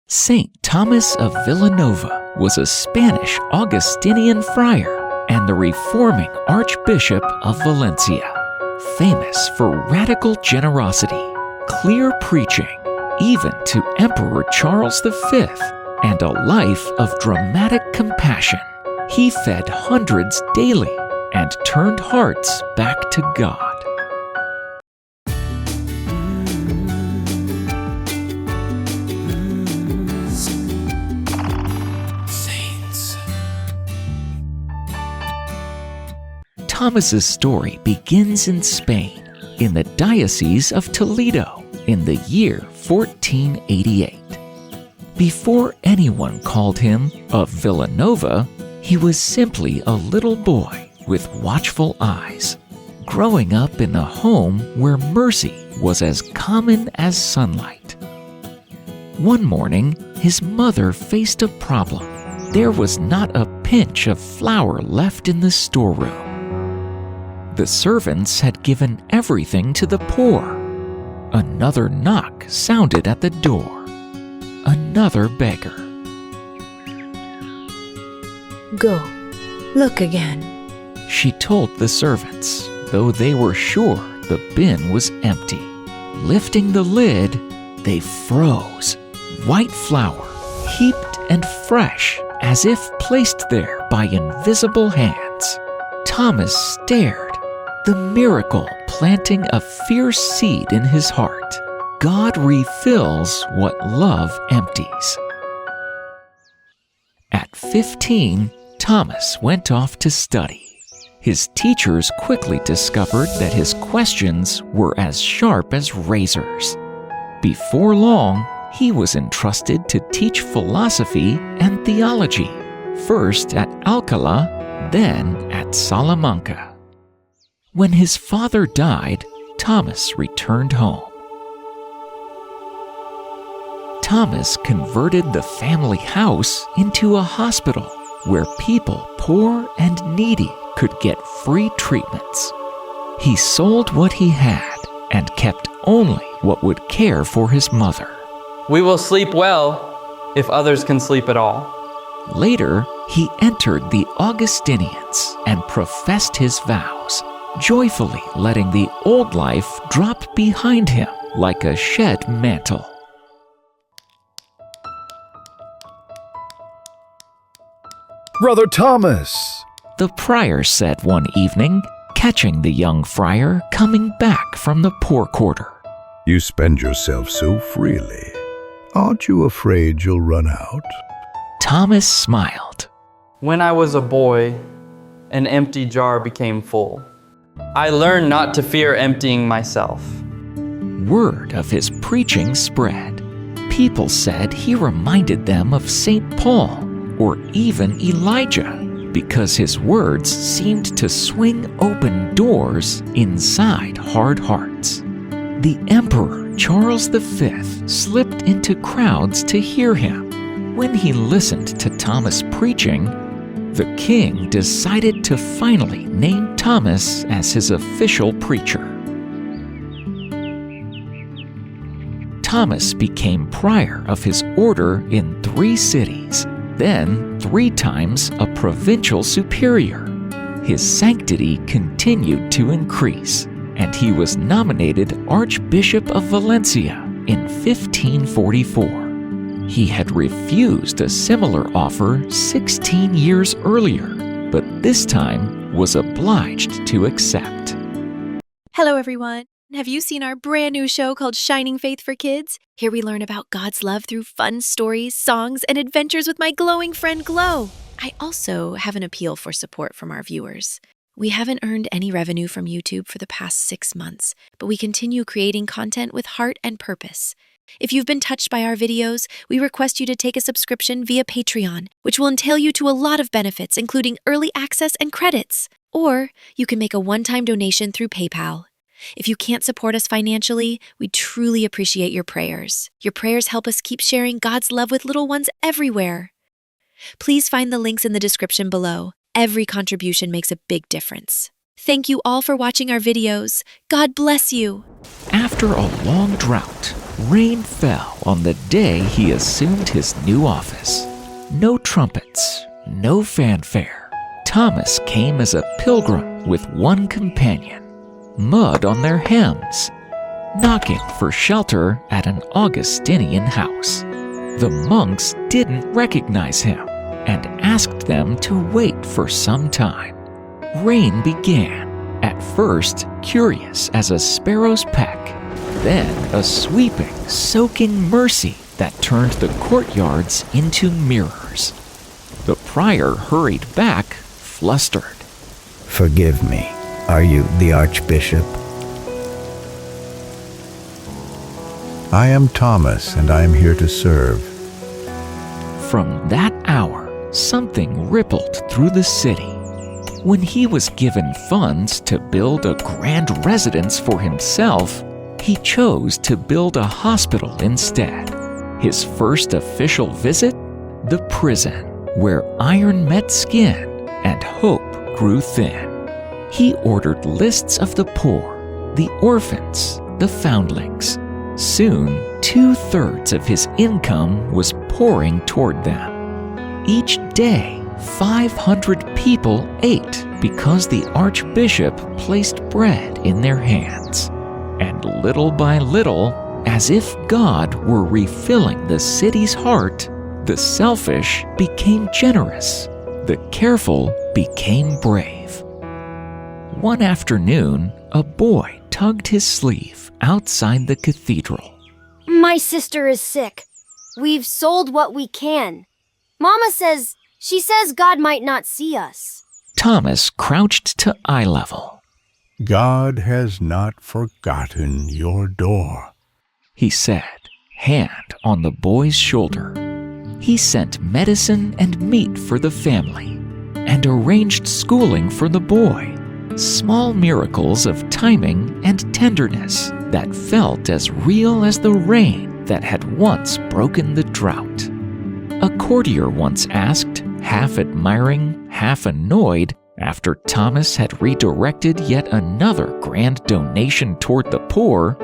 Saint Thomas of Villanova was a Spanish Augustinian friar and the reforming Archbishop of Valencia, famous for radical generosity, clear preaching, even to Emperor Charles V, and a life of dramatic compassion. He fed hundreds daily and turned hearts back to God. Thomas's story begins in Spain, in the Diocese of Toledo, in the year 1488. Before anyone called him of Villanova, he was simply a little boy with watchful eyes, growing up in a home where mercy was as common as sunlight. One morning, his mother faced a problem. There was not a pinch of flour left in the storeroom. The servants had given everything to the poor. Another knock sounded at the door. Another beggar. Go, look again, she told the servants, though they were sure the bin was empty. Lifting the lid, they froze. White flour, heaped and fresh, as if placed there by invisible hands. Thomas stared, the miracle planting a fierce seed in his heart. God refills what love empties. At 15, Thomas went off to study. His teachers quickly discovered that his questions were as sharp as razors. Before long, he was entrusted to teach philosophy and theology, first at Alcalá, then at Salamanca. When his father died, Thomas returned home. Thomas converted the family house into a hospital where people poor and needy could get free treatments. He sold what he had and kept only what would care for his mother. We will sleep well if others can sleep at all. Later, he entered the Augustinians and professed his vows, joyfully letting the old life drop behind him like a shed mantle. Brother Thomas, the prior said one evening, catching the young friar coming back from the poor quarter. you spend yourself so freely. Aren't you afraid you'll run out? Thomas smiled. When I was a boy, an empty jar became full. I learned not to fear emptying myself. Word of his preaching spread. People said he reminded them of St. Paul or even Elijah because his words seemed to swing open doors inside hard hearts. The Emperor Charles V slipped into crowds to hear him. When he listened to Thomas preaching, the king decided to finally name Thomas as his official preacher. Thomas became prior of his order in 3 cities, then 3 times a provincial superior. His sanctity continued to increase, and he was nominated Archbishop of Valencia in 1544. He had refused a similar offer 16 years earlier, but this time was obliged to accept. Hello, everyone. Have you seen our brand new show called Shining Faith for Kids? Here we learn about God's love through fun stories, songs, and adventures with my glowing friend Glow. I also have an appeal for support from our viewers. We haven't earned any revenue from YouTube for the past 6 months, but we continue creating content with heart and purpose. If you've been touched by our videos, we request you to take a subscription via Patreon, which will entail you to a lot of benefits, including early access and credits. Or you can make a one-time donation through PayPal. If you can't support us financially, we truly appreciate your prayers. Your prayers help us keep sharing God's love with little ones everywhere. Please find the links in the description below. Every contribution makes a big difference. Thank you all for watching our videos. God bless you. After a long drought, Rain fell on the day he assumed his new office. No trumpets, no fanfare. Thomas came as a pilgrim with one companion, mud on their hems, knocking for shelter at an Augustinian house. The monks didn't recognize him and asked them to wait for some time. Rain began, at first curious as a sparrow's peck, then a sweeping, soaking mercy that turned the courtyards into mirrors. The prior hurried back, flustered. Forgive me. Are you the Archbishop? I am Thomas, and I am here to serve. From that hour, something rippled through the city. When he was given funds to build a grand residence for himself, he chose to build a hospital instead. His first official visit? The prison, where iron met skin and hope grew thin. He ordered lists of the poor, the orphans, the foundlings. Soon, 2/3 of his income was pouring toward them. Each day, 500 people ate because the Archbishop placed bread in their hands. And little by little, as if God were refilling the city's heart, the selfish became generous, the careful became brave. One afternoon, a boy tugged his sleeve outside the cathedral. My sister is sick. We've sold what we can. Mama says, she says God might not see us. Thomas crouched to eye level. God has not forgotten your door, he said, hand on the boy's shoulder. He sent medicine and meat for the family and arranged schooling for the boy. Small miracles of timing and tenderness that felt as real as the rain that had once broken the drought. A courtier once asked, half admiring, half annoyed, after Thomas had redirected yet another grand donation toward the poor,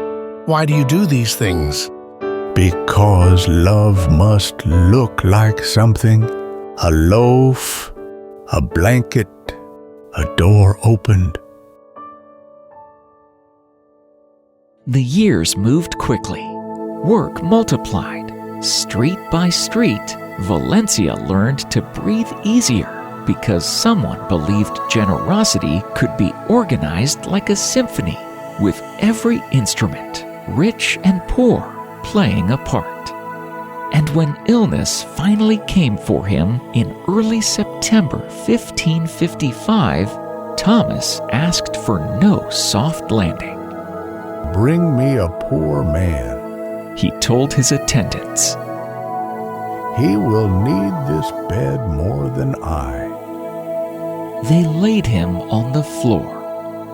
"Why do you do these things?" because love must look like something. A loaf, a blanket, a door opened. The years moved quickly. Work multiplied. Street by street, Valencia learned to breathe easier because someone believed generosity could be organized like a symphony, with every instrument, rich and poor, playing a part. And when illness finally came for him in early September 1555, Thomas asked for no soft landing. Bring me a poor man. He told his attendants. He will need this bed more than I. They laid him on the floor.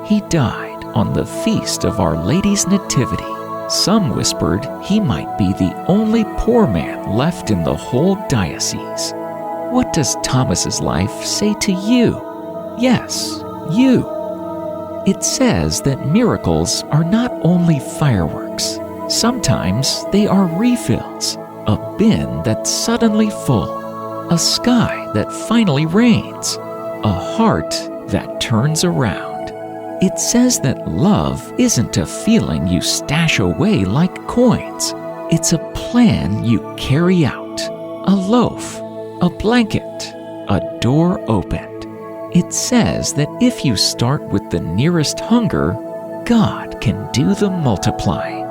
He died on the feast of Our Lady's Nativity. Some whispered he might be the only poor man left in the whole diocese. What does Thomas's life say to you? Yes, you. It says that miracles are not only fireworks. Sometimes they are refills, a bin that's suddenly full, a sky that finally rains, a heart that turns around. It says that love isn't a feeling you stash away like coins. It's a plan you carry out. A loaf, a blanket, a door opened. It says that if you start with the nearest hunger, God can do the multiplying.